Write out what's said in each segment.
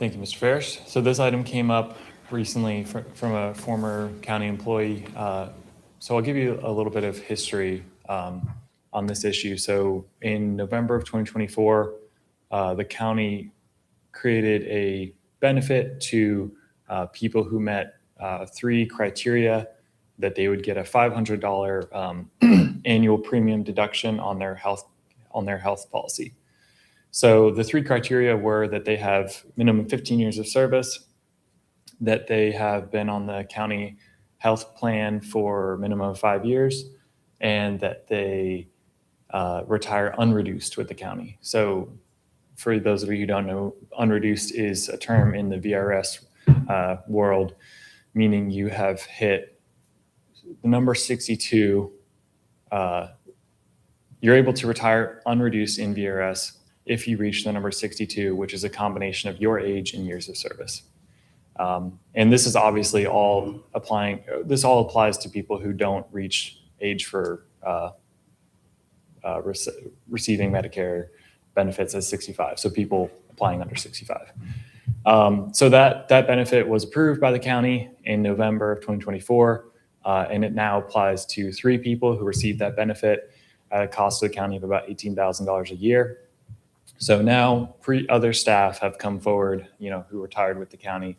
Thank you, Mr. Ferris. So this item came up recently from a former county employee. So I'll give you a little bit of history on this issue. So in November of 2024, the county created a benefit to people who met three criteria that they would get a $500 annual premium deduction on their health policy. So the three criteria were that they have minimum 15 years of service, that they have been on the county health plan for minimum of 5 years, and that they retire unreduced with the county. So for those of you who don't know, unreduced is a term in the VRS world, meaning you have hit the number 62. You're able to retire unreduced in VRS if you reach the number 62, which is a combination of your age and years of service. And this is obviously all applies to people who don't reach age for receiving Medicare benefits as 65. So people applying under 65. So that benefit was approved by the county in November of 2024, and it now applies to 3 people who received that benefit at a cost to the county of about $18,000 a year. So now other staff have come forward, who retired with the county,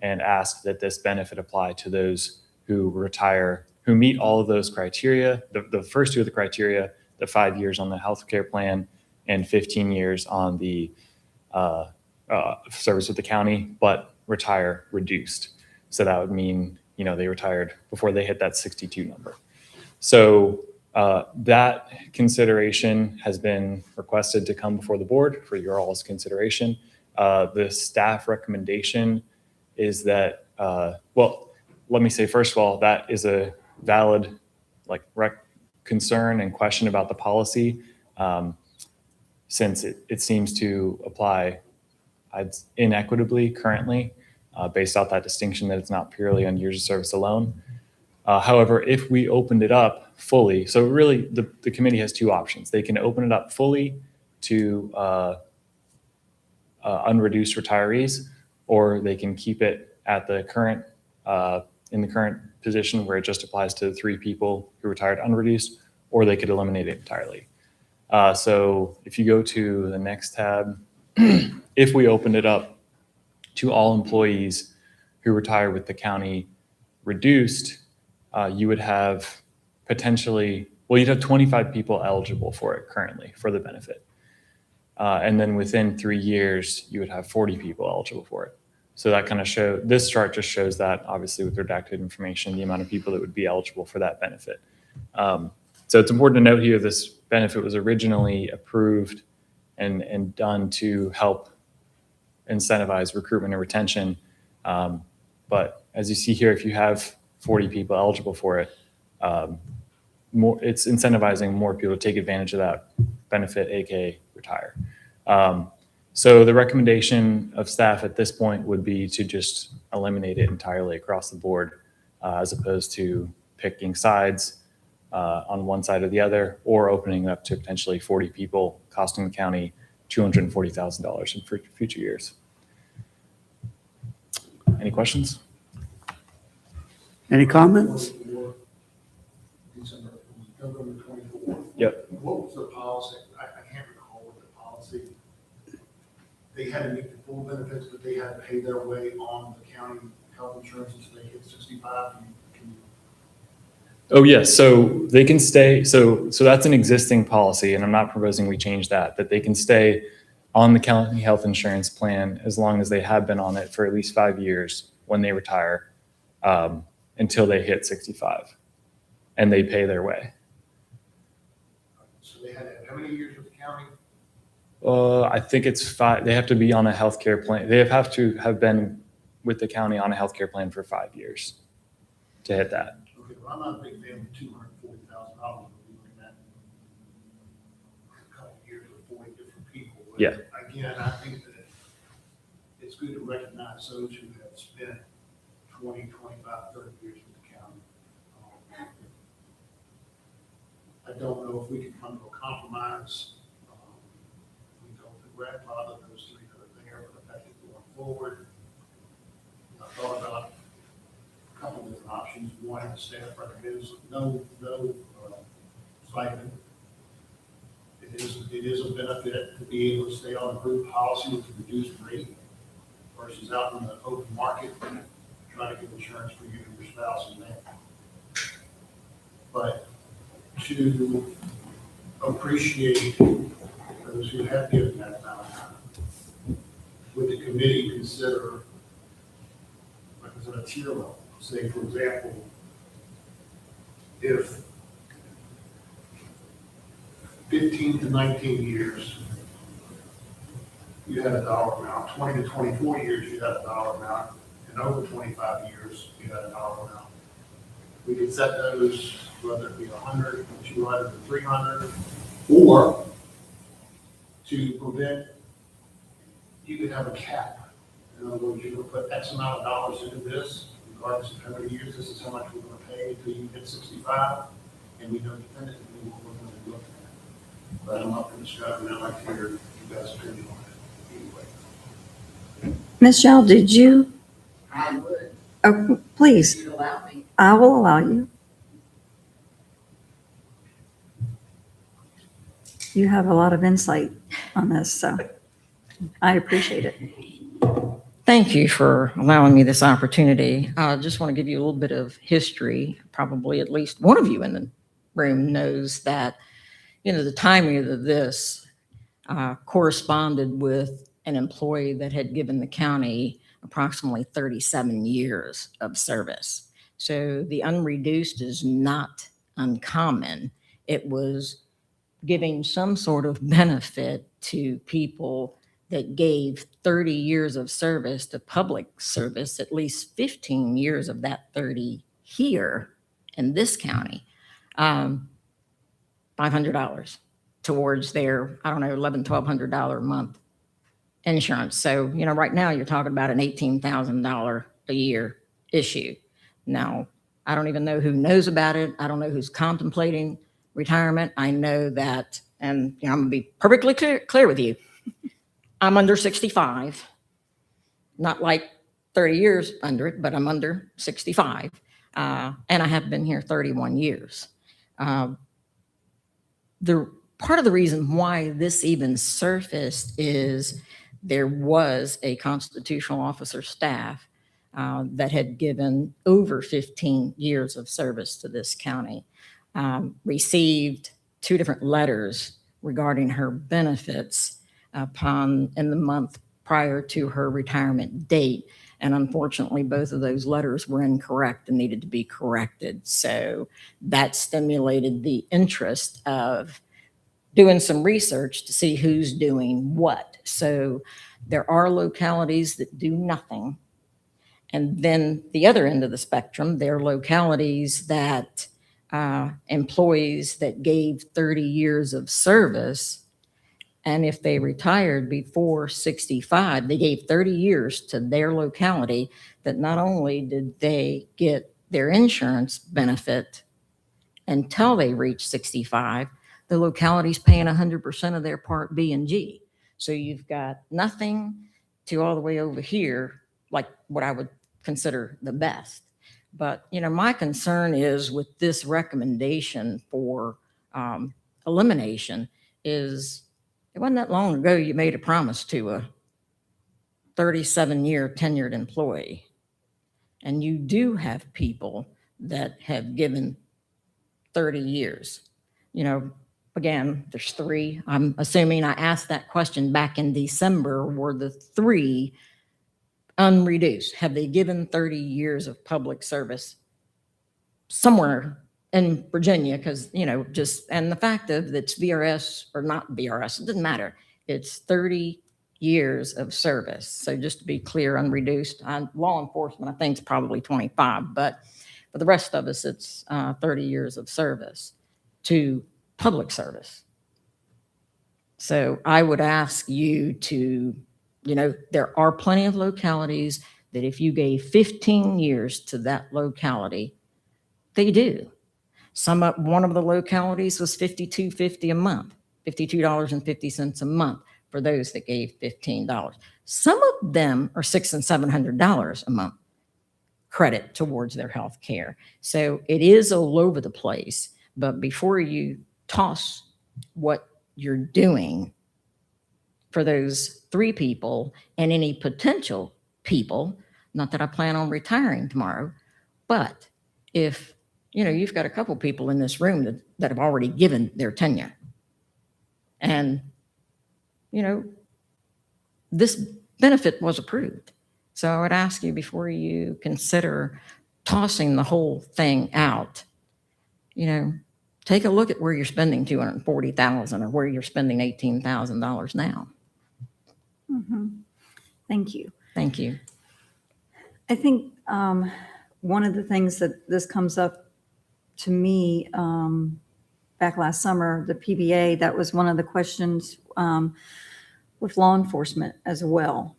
and asked that this benefit apply to those who retire, who meet all of those criteria. The first 2 of the criteria, the 5 years on the healthcare plan and 15 years on the service with the county, but retire reduced. So that would mean, they retired before they hit that 62 number. So that consideration has been requested to come before the board for your all's consideration. The staff recommendation is that, let me say, first of all, that is a valid concern and question about the policy, since it seems to apply inequitably currently, based off that distinction that it's not purely on years of service alone. However, if we opened it up fully, so really the committee has 2 options. They can open it up fully to unreduced retirees, or they can keep it at the current in the current position where it just applies to 3 people who retired unreduced, or they could eliminate it entirely. So if you go to the next tab, if we opened it up to all employees who retire with the county reduced, you would have you'd have 25 people eligible for it currently for the benefit. And then within 3 years, you would have 40 people eligible for it. So that this chart just shows that, obviously with redacted information, the amount of people that would be eligible for that benefit. So it's important to note here, this benefit was originally approved and done to help incentivize recruitment and retention. But as you see here, if you have 40 people eligible for it, it's incentivizing more people to take advantage of that benefit, aka retire. So the recommendation of staff at this point would be to just eliminate it entirely across the board, as opposed to picking sides on one side or the other, or opening up to potentially 40 people, costing the county $240,000 in future years. Any questions? Any comments? November 24. Yep. What was the policy? I can't recall what the policy. They had to make the full benefits, but they had to pay their way on the county health insurance until they hit 65. Oh, yes. So they can stay. So that's an existing policy, and I'm not proposing we change that they can stay on the county health insurance plan as long as they have been on it for at least 5 years when they retire, until they hit 65, and they pay their way. So they had to have how many years with the county? I think it's 5. They have to be on a healthcare plan. They have to have been with the county on a healthcare plan for 5 years to hit that. Okay, well, I'm not a big fan of $240,000. We're looking at a couple of years with 40 different people. But Yeah. Again, I think that it's good to recognize those who have spent 20, 25, 30 years with the county. I don't know if we can come to a compromise. We don't grandfather those 3 that are there, but I think going forward, I thought about a couple of different options. One, the staff recommends no stipend. It is a benefit to be able to stay on a group policy with a reduced rate versus out in the open market trying to get insurance for you and your spouse and family. But to appreciate those who have given that time, would the committee consider, like I said, a tier level? Say, for example, if 15 to 19 years, you had a dollar amount, 20 to 24 years, you had a dollar amount, and over 25 years, you had a dollar amount. We could set those, whether it be 100, 200, or 300, or to prevent, you could have a cap. In other words, you're going to put X amount of dollars into this, regardless of how many years, this is how much we're going to pay until you hit 65, and we know definitively what we're going to be looking at. But I'm up for discussion, I'd like to hear you guys' opinion on it anyway. Ms. Shell, did you? I would, Oh, if please, you allow me. I will allow you. You have a lot of insight on this, so I appreciate it. Thank you for allowing me this opportunity. I just want to give you a little bit of history. Probably at least one of you in the room knows that, the timing of this corresponded with an employee that had given the county approximately 37 years of service. So the unreduced is not uncommon. It was giving some sort of benefit to people that gave 30 years of service to public service, at least 15 years of that 30 here in this county, $500 towards their, $1,100, $1,200 a month insurance. So, right now you're talking about an $18,000 a year issue. Now, I don't even know who knows about it. I don't know who's contemplating retirement. I know that, and I'm going to be perfectly clear with you. I'm under 65, not like 30 years under it, but I'm under 65. And I have been here 31 years. The part of the reason why this even surfaced is there was a constitutional officer staff that had given over 15 years of service to this county, received 2 different letters regarding her benefits in the month prior to her retirement date. And unfortunately, both of those letters were incorrect and needed to be corrected. So that stimulated the interest of doing some research to see who's doing what. So there are localities that do nothing. And then the other end of the spectrum, there are localities that employees that gave 30 years of service, and if they retired before 65, they gave 30 years to their locality, that not only did they get their insurance benefit until they reached 65, the locality's paying 100% of their Part B and G. So you've got nothing to all the way over here, like what I would consider the best. But, my concern is with this recommendation for elimination is, it wasn't that long ago you made a promise to a 37-year tenured employee. And you do have people that have given 30 years. Again, there's 3. I'm assuming I asked that question back in December. Were the 3 unreduced? Have they given 30 years of public service somewhere in Virginia? Because, and the fact of it's VRS or not VRS, it doesn't matter. It's 30 years of service. So just to be clear, unreduced. Law enforcement, I think, is probably 25, but for the rest of us, it's 30 years of service to public service. So I would ask you to, there are plenty of localities that if you gave 15 years to that locality, they do. One of the localities was $52.50 a month, $52.50 a month for those that gave $15. Some of them are $600 and $700 a month credit towards their health care. So it is all over the place. But before you toss what you're doing for those 3 people and any potential people, not that I plan on retiring tomorrow, but if, you've got a couple people in this room that have already given their tenure. And, this benefit was approved. So I would ask you, before you consider tossing the whole thing out, take a look at where you're spending $240,000 or where you're spending $18,000 now. Thank you. Thank you. I think one of the things that this comes up to me back last summer, the PBA, that was one of the questions with law enforcement as well,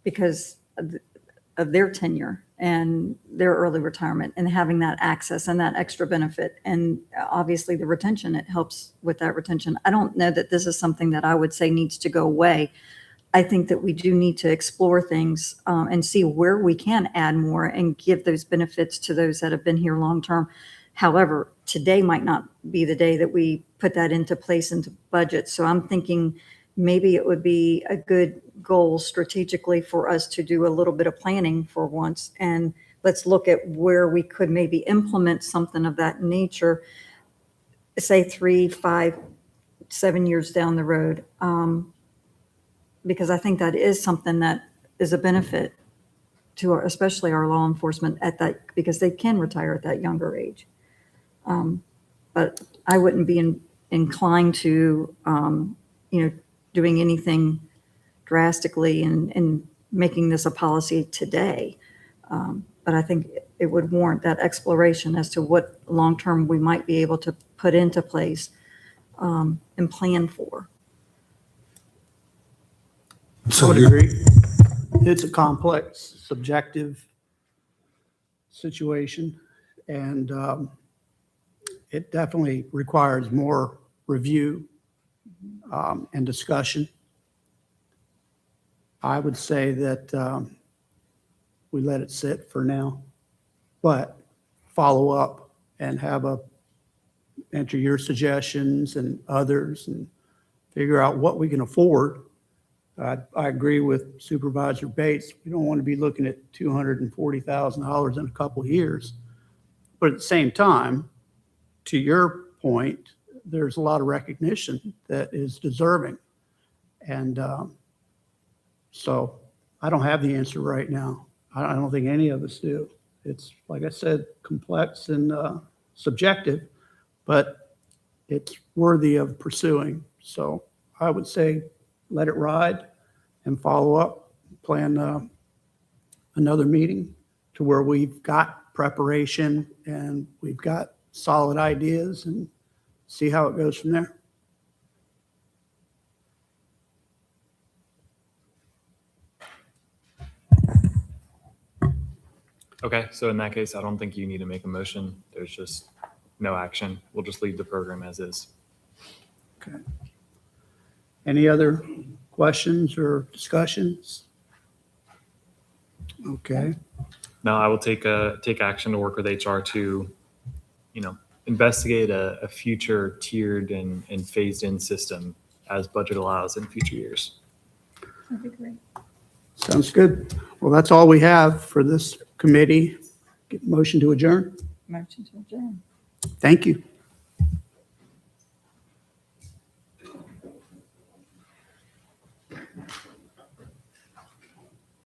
because of their tenure and their early retirement and having that access and that extra benefit. And obviously the retention, it helps with that retention. I don't know that this is something that I would say needs to go away. I think that we do need to explore things and see where we can add more and give those benefits to those that have been here long-term. However, today might not be the day that we put that into place into budget. So I'm thinking maybe it would be a good goal strategically for us to do a little bit of planning for once. And let's look at where we could maybe implement something of that nature, say 3, 5, 7 years down the road. Because I think that is something that is a benefit to especially our law enforcement because they can retire at that younger age. But I wouldn't be inclined to, doing anything drastically and making this a policy today. But I think it would warrant that exploration as to what long-term we might be able to put into place and plan for. I would agree. It's a complex, subjective situation, and it definitely requires more review and discussion. I would say that we let it sit for now, but follow up and enter your suggestions and others and figure out what we can afford. I agree with Supervisor Bates. We don't want to be looking at $240,000 in a couple of years. But at the same time, to your point, there's a lot of recognition that is deserving. And so I don't have the answer right now. I don't think any of us do. It's, like I said, complex and subjective, but it's worthy of pursuing. So I would say let it ride and follow up, plan another meeting to where we've got preparation and we've got solid ideas and see how it goes from there. Okay, so in that case, I don't think you need to make a motion. There's just no action. We'll just leave the program as is. Okay. Any other questions or discussions? Okay. Now I will take action to work with HR to, investigate a future tiered and phased in system as budget allows in future years. That'd be great. Sounds good. Well, that's all we have for this committee. Motion to adjourn. Motion to adjourn. Thank you.